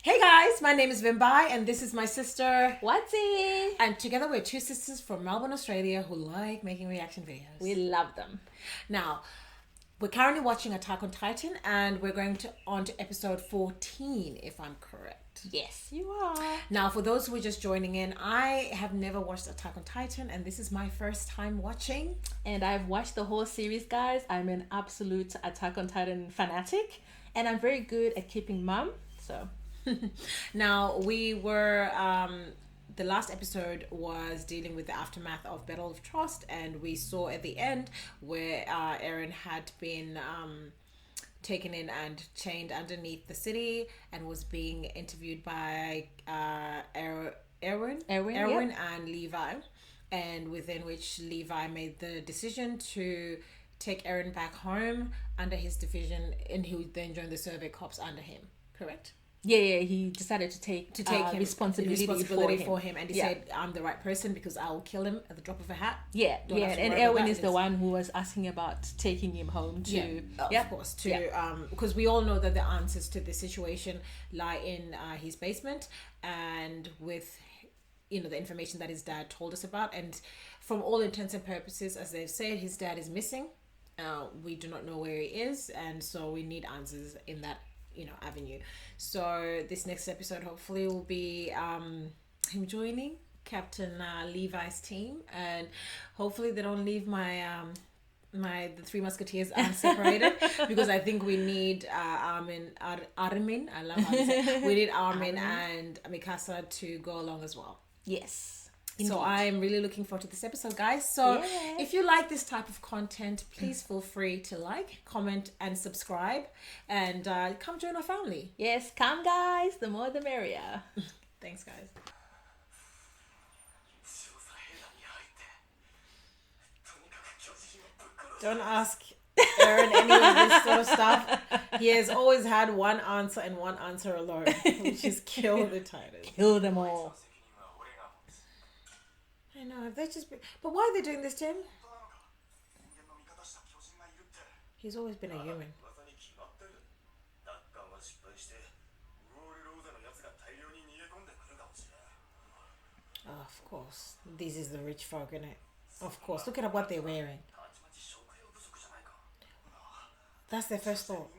Hey guys, my name is Vimbai and this is my sister. Watsy. And together we're two sisters from Melbourne, Australia who like making reaction videos. We love them. Now, we're currently watching Attack on Titan and we're going on to episode 14 if I'm correct. Yes, you are. Now, for those who are just joining in, I have never watched Attack on Titan and this is my first time watching. And I've watched the whole series, guys. I'm an absolute Attack on Titan fanatic and I'm very good at keeping mum, so... Now, we were... the last episode was dealing with the aftermath of Battle of Trust, and we saw at the end where Eren had been taken in and chained underneath the city and was being interviewed by Erwin and Levi, and within which Levi made the decision to take Eren back home under his division, and he would then join the Survey Corps under him, correct? Yeah, he decided to take responsibility for him, and he said, "I'm the right person because I will kill him at the drop of a hat." And Erwin is the one who was asking about taking him home to. Of course, because we all know that the answers to this situation lie in his basement, and with the information that his dad told us about, and from all intents and purposes, as they've said, his dad is missing. We do not know where he is, and so we need answers in that avenue. So this next episode hopefully will be him joining Captain Levi's team, and hopefully they don't leave the Three Musketeers separated because I think we need Armin. I love how to say. We need Armin and Mikasa to go along as well. Yes. Indeed. So I'm really looking forward to this episode, guys. So if you like this type of content, please feel free to like, comment, and subscribe, and come join our family. Yes, come, guys. The more the merrier. Thanks, guys. Don't ask Eren any of this sort of stuff. He has always had one answer and one answer alone, which is kill the Titans. Kill them all. I know, they just... But why are they doing this to him? He's always been a human. Oh, of course. This is the rich folk, innit? Of course. Look at what they're wearing. That's their first thought.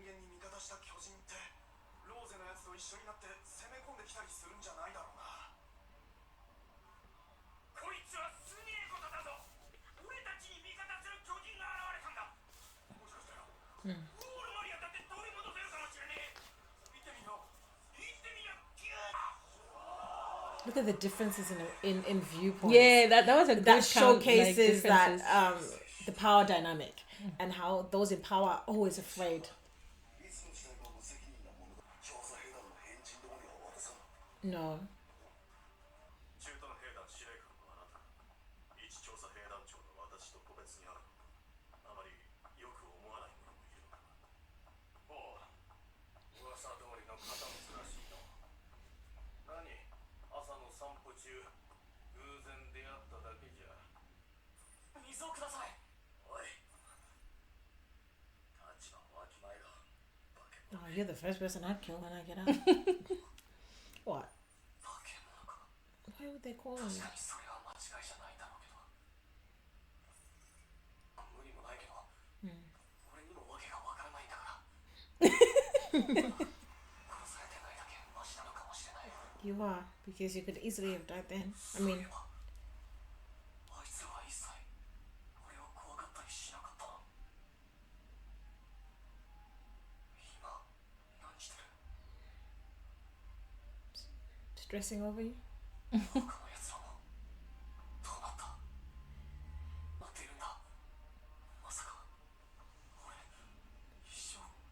Look at the differences in viewpoints. Yeah, that was a good that showcases that the power dynamic and how those in power are always afraid. No. Oh, you're the first person I'd kill when I get out. What? Why would they call him that? You are, because you could easily have died then. I mean... Stressing over you?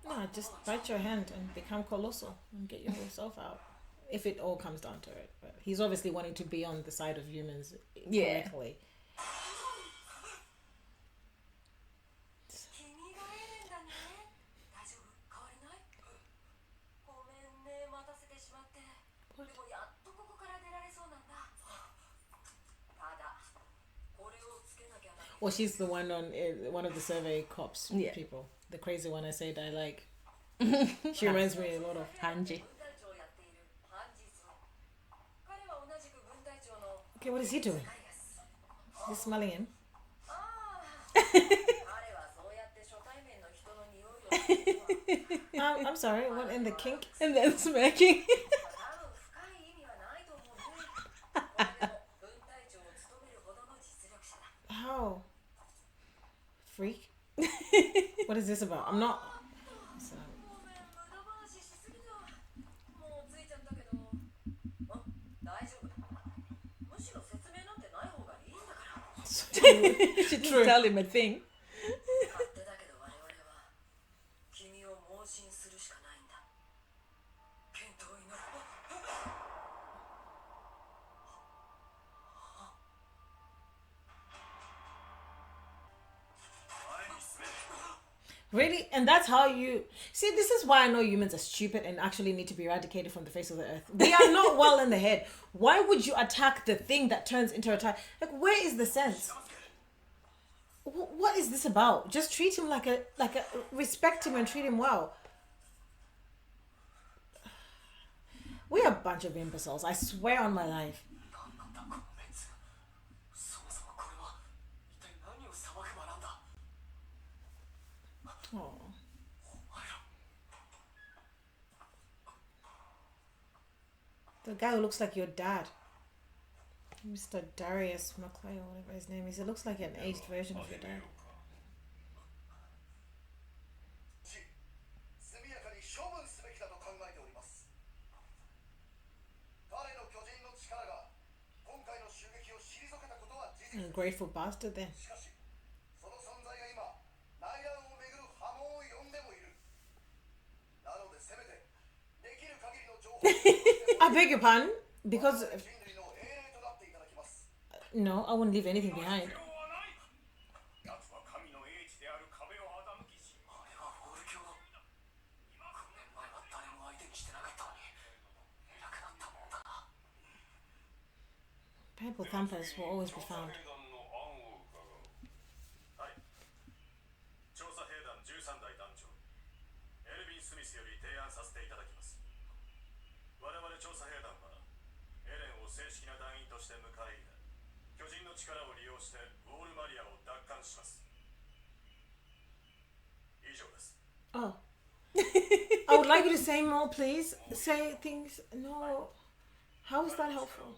No, just bite your hand and become colossal and get yourself out. If it all comes down to it. But he's obviously wanting to be on the side of humans correctly. Well, she's the one on one of the Survey Corps people. The crazy one I said I like. She reminds me a lot of Hanji. Okay, what is he doing? He's smelling in. I'm sorry, what in the kink? And then smacking. How? Freak? What is this about? I'm not. So, She didn't tell him a thing. really? And that's how you see, this is why I know humans are stupid and actually need to be eradicated from the face of the earth. We are not well in the head. Why would you attack the thing that turns into a type? Like, where is the sense? What is this about? Just treat him like a respect him and treat him well. We're a bunch of imbeciles, I swear on my life. Oh. The guy who looks like your dad, Mr. Darius McClay or whatever his name is. It looks like an aged version of your dad. Ungrateful bastard then. I beg your pardon? Because no, I wouldn't leave anything behind. Bible thumpers will always be found. Oh. I would like you to say more, please. Say things. No. How is that helpful?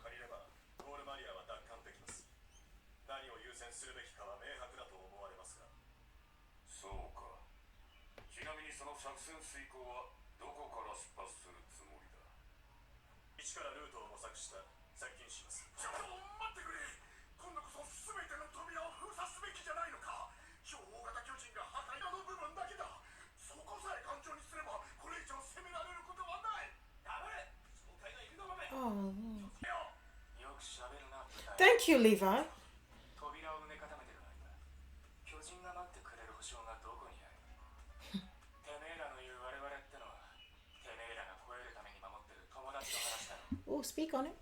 Oh. Thank you, Levi. Oh, speak on it.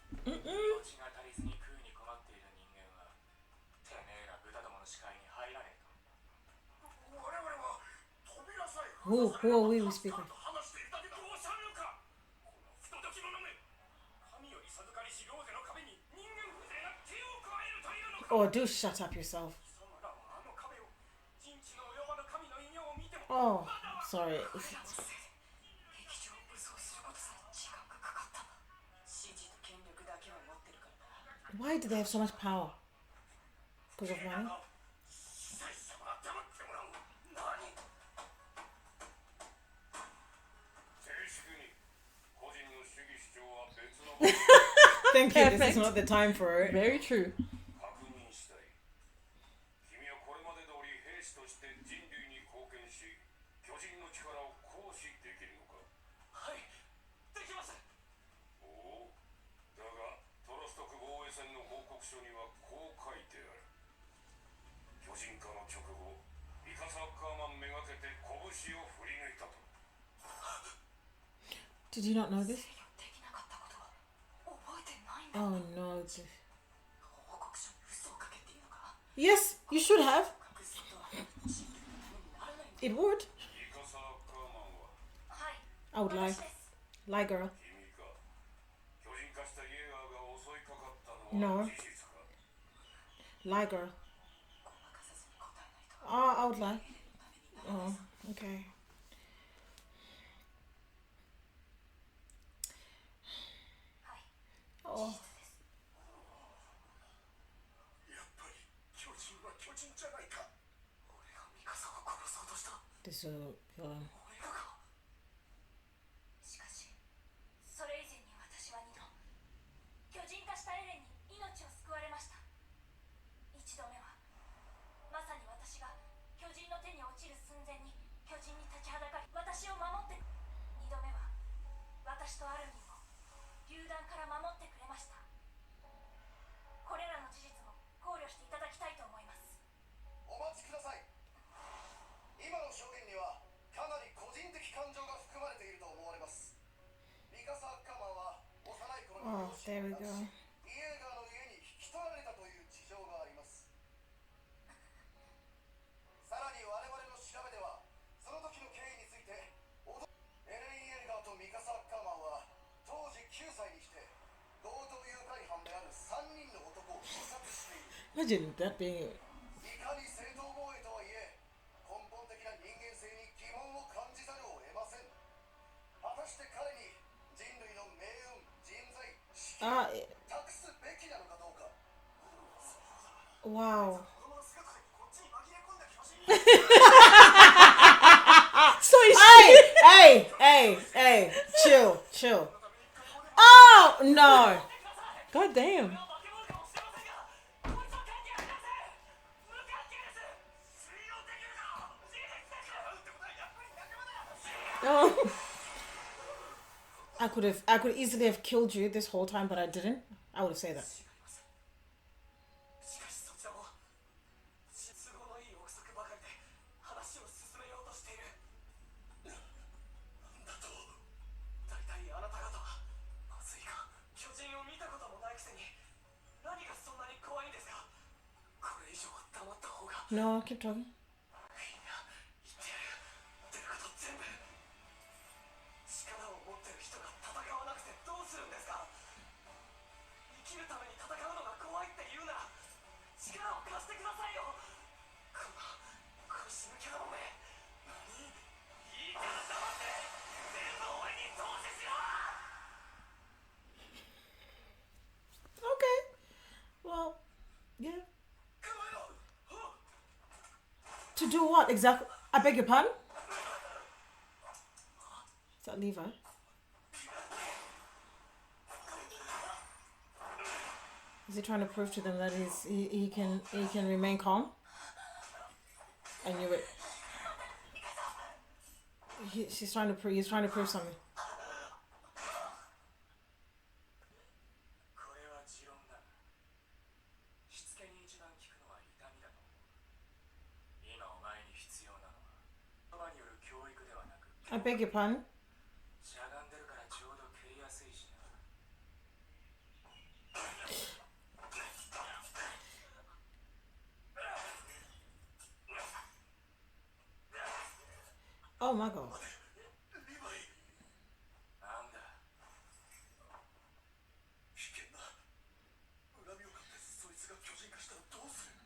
Who are we speaking? Oh, do shut up yourself. Oh, sorry. Why do they have so much power? Because of money? Thank you. Perfect. This is not the time for it. Very true. Did you not know this? Oh no. Yes, you should have. It would. I would lie. Lie, girl. No. Lie, girl. Oh, I would lie. Oh, okay. Oh. This is a 巨人化したエレンに命を救われました。一度目はまさに私が巨人の手に落ちる寸前に巨人に立ちはだかり私を守って、二度目は私とアルミンを榴弾から守ってくれました。これらの事実も考慮していただきたいと思います。お待ちください。今の証言にはかなり個人的感情が含まれていると思われます。ミカサ・アッカーマンは幼い頃に Oh, there we go. イエーガーの家に引き取られたという事情があります。さらに我々の調べではその時の経緯についてエレン・イエーガーとミカサ・アッカーマンは当時9歳にして強盗誘拐犯である3人の男を射殺している。 Imagine that being. いかに正当防衛とはいえ根本的な人間性に疑問を感じざるを得ません。果たして彼に人類の命運、人材、資金を託すべきなのかどうか。 Wow. 子供の姿でこっちに紛れ込んだ巨人。 So is Hey, chill. Oh no. God damn. 化け物かもしれませんが、こいつは関係ありません。無関係です。信用できるか。事実です。なんてことはやっぱり仲間だ。 Oh. I could easily have killed you this whole time, but I didn't. I would have said that. しかしそちらも都合のいい憶測ばかりで話を進めようとしている。なんだと。大体あなた方はまずいか、巨人を見たこともないくせに何がそんなに怖いんですか。これ以上黙った方が。 No, keep talking. みんな言ってやる。言ってること全部。力を持ってる人が戦わなくてどうするんですか。生きるために戦うのが怖いって言うなら力を貸してくださいよ。この腰抜けのおめえ。何。いいから黙って全部俺に投資しろ。 Okay. Well, yeah. 構えろ。 To do what exactly? I beg your pardon? Is that Levi? Is he trying to prove to them that he can remain calm? I knew it. He's trying to prove something. これは持論だ。しつけに一番効くのは痛みだと思う。今お前に必要なのは言葉による教育ではなく、 I beg your pardon? しゃがんでるからちょうど蹴りやすいしな。 Oh my god. リヴァイ。なんだ。危険だ。恨みを買ってそいつが巨人化したらどうする。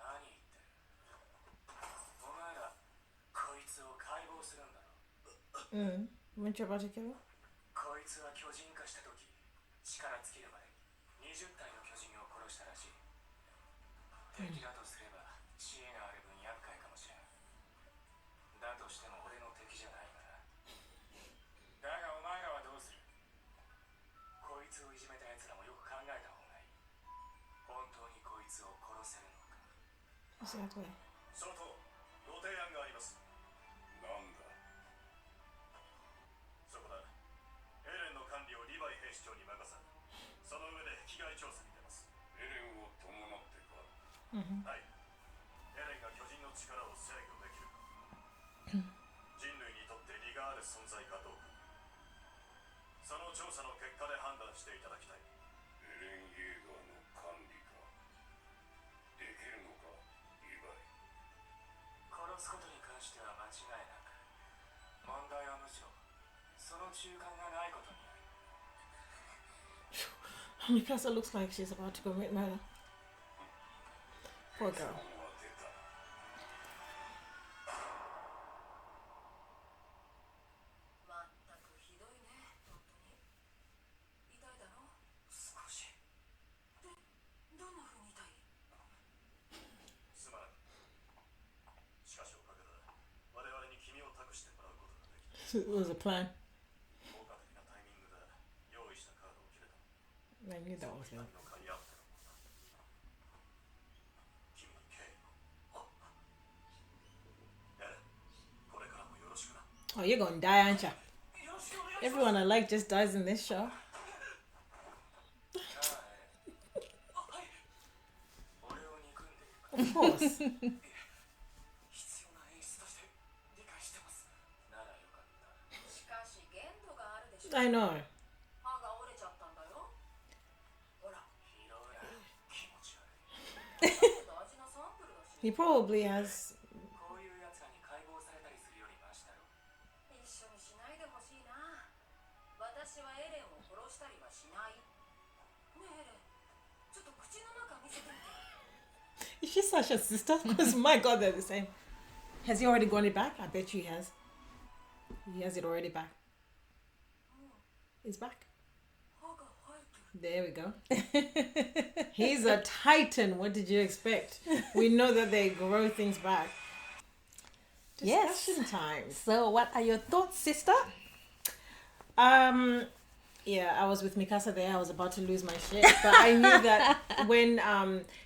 何言ってる。お前らこいつを解剖するんだろ。 Weren't you about to kill him? こいつは巨人化した時力尽きるまで20体の巨人を殺したらしい。敵だとすれば知恵がある分厄介かもしれん。だとしても俺の敵じゃないから。だがお前らはどうする。こいつをいじめた奴らもよく考えた方がいい。本当にこいつを殺せるのか。 Exactly. そのとご提案があります。なんだ。そこだ。エレンの管理をリヴァイ兵士長に任せ、その上で被害調査に出ます。エレンを伴ってか。はい。エレンが巨人の力を制御できるか。人類にとって利がある存在かどうか。その調査の結果で判断していただきたい。エレン・イエーガーの管理か。できるのか、リヴァイ。殺すことに関しては間違いなく。問題はむしろその中間がないことにある。Mikasa looks like she's about to commit murder. Poor girl. まったくひどいね、本当に。痛いだろ少し。で、どんな風に痛い？すまない。しかしおかげで我々に君を託してもらうことができた。 It was a plan. 効果的なタイミングで用意したカードを切れた。 I knew that was 君 him. の甲斐あってのものだ。君に敬意を。エレン、これからもよろしくな。 Oh, you're gonna die, aren't you? よろしくお願いします。 Everyone I like just dies in this show. 俺を憎んでいるか。 Of course. 必要な演出として理解してます。ならよかった。しかし限度があるでしょ。 I know. 歯が折れちゃったんだよ。ほら、拾うな。気持ち悪い。大事なサンプルだし。 He probably has. こういうやつらに解剖されたりするよりマシだろ。一緒にしないでほしいな。私はエレンを殺したりはしない。ねえエレン、ちょっと口の中見せてみて。 Is she Sasha's sister? Because my god, they're the same. Has he already gone it back? I bet you he has. He has it already back. It's back. 歯が生えてる。 There we go. He's a titan. What did you expect? We know that they grow things back. Yes. Discussion times. So, what are your thoughts, sister? Yeah, I was with Mikasa there. I was about to lose my shit, but I knew that when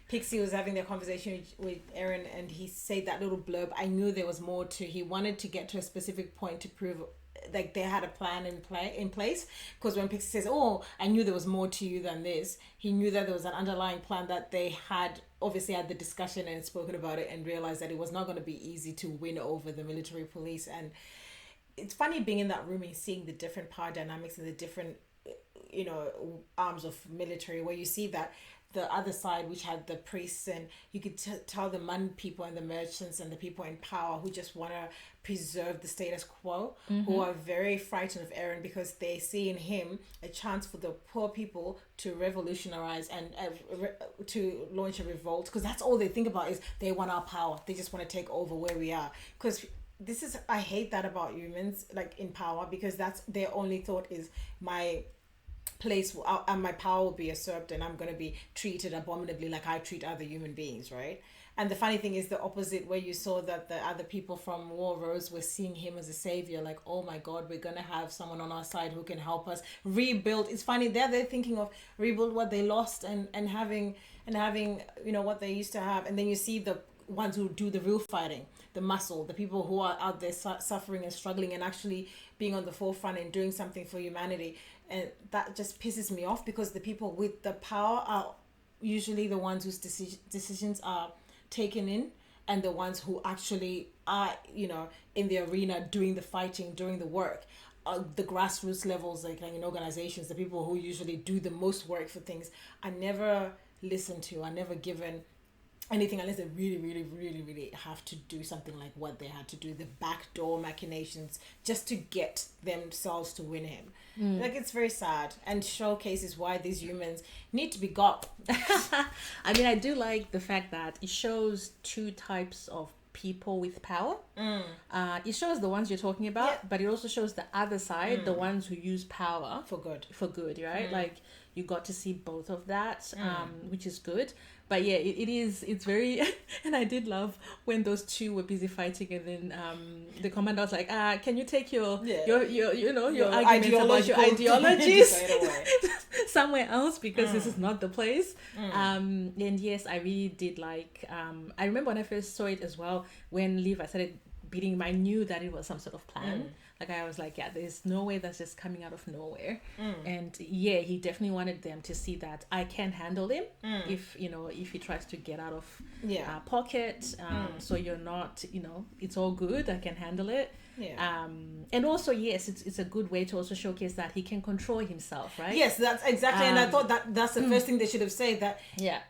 Pixie was having their conversation with Eren and he said that little blurb, I knew there was more to. He wanted to get to a specific point to prove like they had a plan in place. Because when Pixie says, "Oh, I knew there was more to you than this," he knew that there was an underlying plan that they had obviously had the discussion and spoken about it and realized that it was not going to be easy to win over the military police. And it's funny being in that room and seeing the different power dynamics and the different arms of military, where you see that the other side, which had the priests, and you could tell the Mun people and the merchants and the people in power who just want to preserve the status quo, who are very frightened of Eren because they see in him a chance for the poor people to revolutionize and to launch a revolt, because that's all they think about is they want our power. They just want to take over where we are. Because I hate that about humans, like in power, because that's their only thought is my place and my power will be usurped and I'm going to be treated abominably like I treat other human beings, right? And the funny thing is the opposite, where you saw that the other people from War Rose were seeing him as a savior, like, oh my god, we're going to have someone on our side who can help us rebuild. It's funny, they're thinking of rebuild what they lost and having what they used to have. And then you see the ones who do the real fighting, the muscle, the people who are out there suffering and struggling and actually being on the forefront and doing something for humanity. And that just pisses me off, because the people with the power are usually the ones whose decisions are taken in, and the ones who actually are, in the arena doing the fighting, doing the work. The grassroots levels, like in organizations, the people who usually do the most work for things are never listened to, are never given anything unless they really, really, really, really have to do something like what they had to do, the backdoor machinations, just to get themselves to win him. Like, it's very sad and showcases why these humans need to be got. I mean, I do like the fact that it shows two types of people with power. It shows the ones you're talking about, but it also shows the other side, the ones who use power For good, right? Like, you got to see both of that, which is good. But yeah, it's very, and I did love when those two were busy fighting, and then the commander was like, can you take your arguments about your ideologies somewhere else, because this is not the place. And yes, I really did like, I remember when I first saw it as well, when Levi started beating him, I knew that it was some sort of plan. Like, I was like, yeah, there's no way that's just coming out of nowhere. And yeah, he definitely wanted them to see that I can handle him if he tries to get out of pocket. So you're not, it's all good. I can handle it. And also, yes, it's a good way to also showcase that he can control himself, right? Yes, that's exactly. And I thought that's the first thing they should have said, that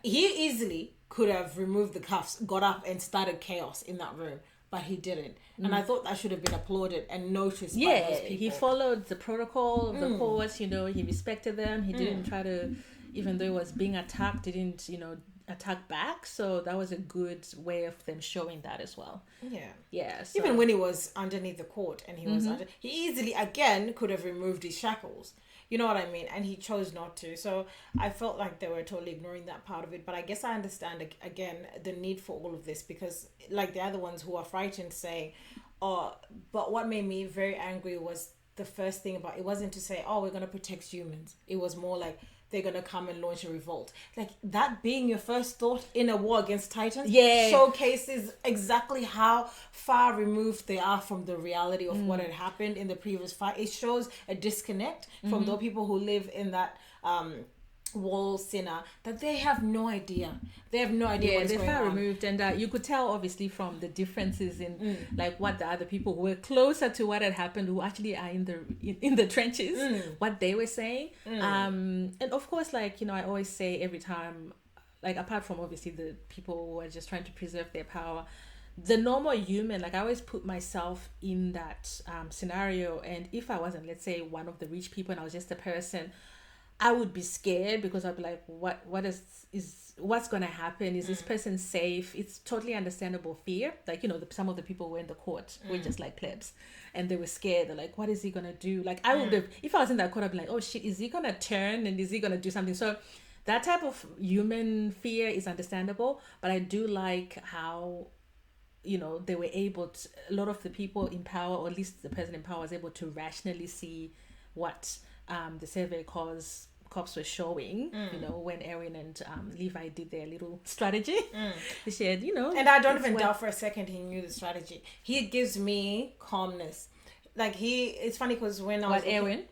he easily could have removed the cuffs, got up and started chaos in that room. but he didn't. And I thought that should have been applauded and noticed by Yeah, those people. he followed the protocol of the course. You know, he respected them. He didn't try to, even though he was being attacked, didn't, you know, attack back. So that was a good way of them showing that as well. Yeah. Yeah. So, Even when he was underneath the court and he was he easily again could have removed his shackles. You know what I mean? And he chose not to. So I felt like they were totally ignoring that part of it. But I guess I understand again the need for all of this, because like the other ones who are frightened saying, oh, but what made me very angry was the first thing about it wasn't to say, oh, we're going to protect humans. It was more like they're going to come and launch a revolt. Like that being your first thought in a war against Titans showcases exactly how far removed they are from the reality of what had happened in the previous fight. It shows a disconnect from those people who live in that wall sinner, that they have no idea. They have no idea what is they're going far on. removed, and you could tell obviously from the differences in like what the other people who were closer to what had happened, who actually are in the trenches, what they were saying. And of course, like, you know, I always say every time, like apart from obviously the people who are just trying to preserve their power, the normal human, like I always put myself in that scenario, and if I wasn't, let's say, one of the rich people and I was just a person, I would be scared, because I'd be like, what's going to happen? Is this person safe? It's totally understandable fear. Like, you know, some of the people were in the court were just like plebs, and they were scared. They're like, what is he going to do? Like, I would have, if I was in that court, I'd be like, oh shit, is he going to turn and is he going to do something? So that type of human fear is understandable, but I do like how, you know, they were able to, a lot of the people in power, or at least the person in power, was able to rationally see what the survey cops were showing, you know, when Erin and Levi did their little strategy. They said, you know, and I don't even doubt for a second he knew the strategy. He gives me calmness. Like it's funny because when I was Erin.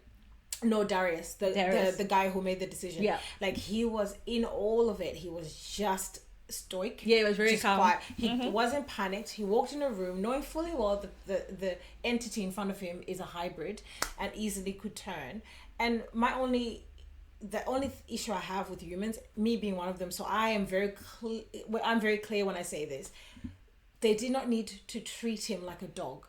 No, Darius, the guy who made the decision. Yeah, like he was in all of it. He was just stoic. Yeah, he was very calm. Quiet. He wasn't panicked. He walked in a room knowing fully well the entity in front of him is a hybrid and easily could turn. And the only issue I have with humans, me being one of them, so I am I'm very clear when I say this. They did not need to treat him like a dog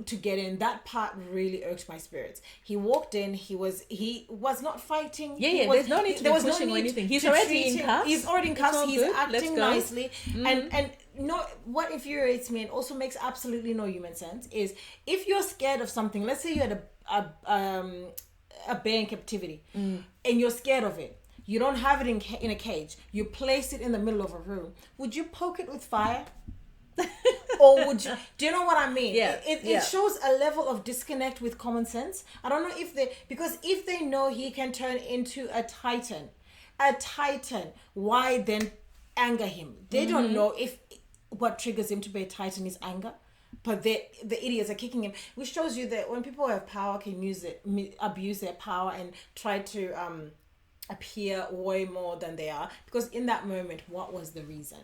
to get in. That part really irked my spirits. He walked in. He was not fighting. There's no need to be pushing or anything. He's already in cuffs. He's already in cuffs. He's good. acting nicely. And no, what infuriates me and also makes absolutely no human sense is if you're scared of something. Let's say you had a bear in captivity and you're scared of it. You don't have it in a cage. You place it in the middle of a room. Would you poke it with fire? Or would you, do you know what I mean? It shows a level of disconnect with common sense. I don't know because if they know he can turn into a titan, why then anger him? They don't know if what triggers him to be a titan is anger. But the idiots are kicking him, which shows you that when people have power can abuse their power and try to appear way more than they are. Because in that moment, what was the reason?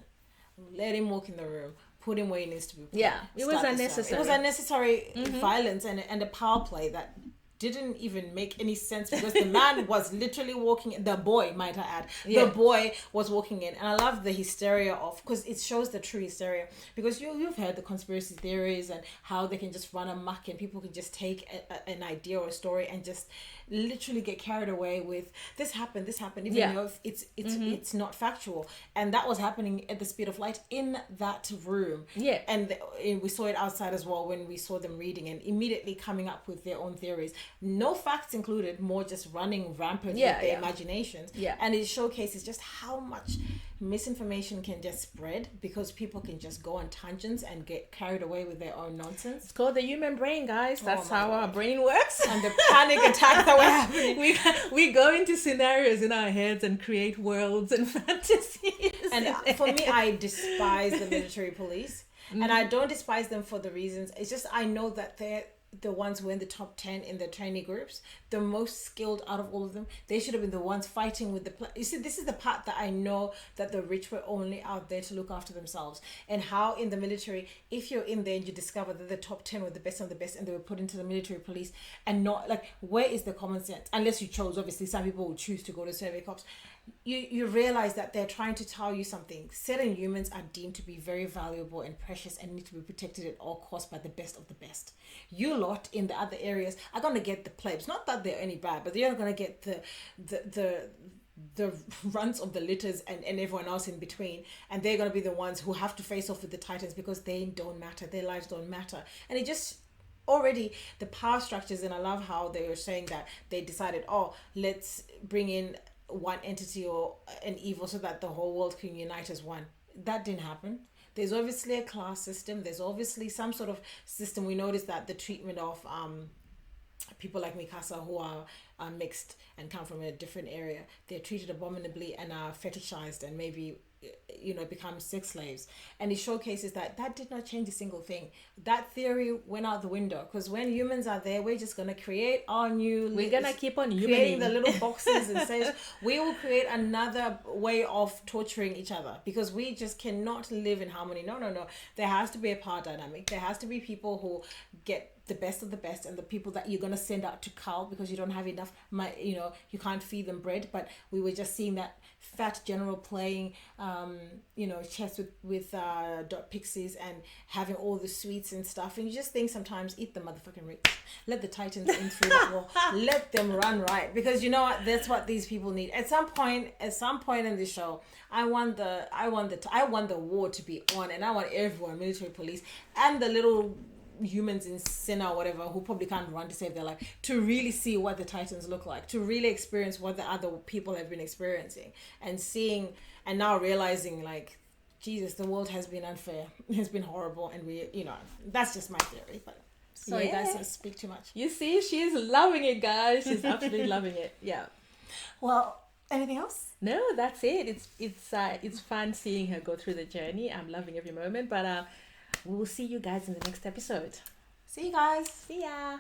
Let him walk in the room, put him where he needs to be put. Yeah, it was unnecessary. It was unnecessary violence and a power play that didn't even make any sense, because the man was literally walking, the boy, might I add, the boy was walking in. And I love the hysteria because it shows the true hysteria, because you've heard the conspiracy theories and how they can just run amok and people can just take an idea or a story and just literally get carried away with this happened, even though it's not factual. And that was happening at the speed of light in that room. And we saw it outside as well when we saw them reading and immediately coming up with their own theories. No facts included, more just running rampant with their imaginations. And it showcases just how much misinformation can just spread because people can just go on tangents and get carried away with their own nonsense. It's called the human brain, guys. That's how our brain works. And the panic attack that were happening. We go into scenarios in our heads and create worlds and fantasies. And for me, I despise the military police. And I don't despise them for the reasons. It's just I know that they're the ones who were in the top 10 in the trainee groups, the most skilled out of all of them. They should have been the ones fighting with you see, this is the part that I know that the rich were only out there to look after themselves. And how in the military, if you're in there and you discover that the top 10 were the best of the best and they were put into the military police, and not like, where is the common sense? Unless you chose, obviously some people will choose to go to survey cops. you realize that they're trying to tell you something. Certain humans are deemed to be very valuable and precious and need to be protected at all costs by the best of the best. You lot in the other areas are gonna get the plebs. Not that they're any bad, but they're gonna get the runs of the litters and everyone else in between, and they're going to be the ones who have to face off with the Titans because they don't matter, their lives don't matter. And it just already the power structures, and I love how they were saying that they decided, oh, let's bring in one entity or an evil so that the whole world can unite as one. That didn't happen. There's obviously a class system, there's obviously some sort of system. We noticed that the treatment of people like Mikasa who are mixed and come from a different area, they're treated abominably and are fetishized and maybe become sex slaves. And it showcases that did not change a single thing. That theory went out the window, because when humans are there, we're just gonna create our new, we're gonna keep on creating the little boxes and says we will create another way of torturing each other, because we just cannot live in harmony. No, there has to be a power dynamic. There has to be people who get the best of the best, and the people that you're going to send out to cull because you don't have enough, you can't feed them bread. But we were just seeing that fat general playing chess with dot pixies and having all the sweets and stuff, and you just think sometimes, eat the motherfucking rich, let the Titans in through the wall, let them run right, because you know what, that's what these people need. At some point in the show, I want the war to be on, and I want everyone, military, police, and the little humans in Senna or whatever who probably can't run to save their life, to really see what the Titans look like, to really experience what the other people have been experiencing, and seeing and now realizing, like, Jesus, the world has been unfair, it has been horrible, and that's just my theory. But sorry guys, I speak too much. You see, she's loving it, guys. She's absolutely loving it. Yeah. Well, anything else? No, that's it. It's fun seeing her go through the journey. I'm loving every moment, but we will see you guys in the next episode. See you guys. See ya.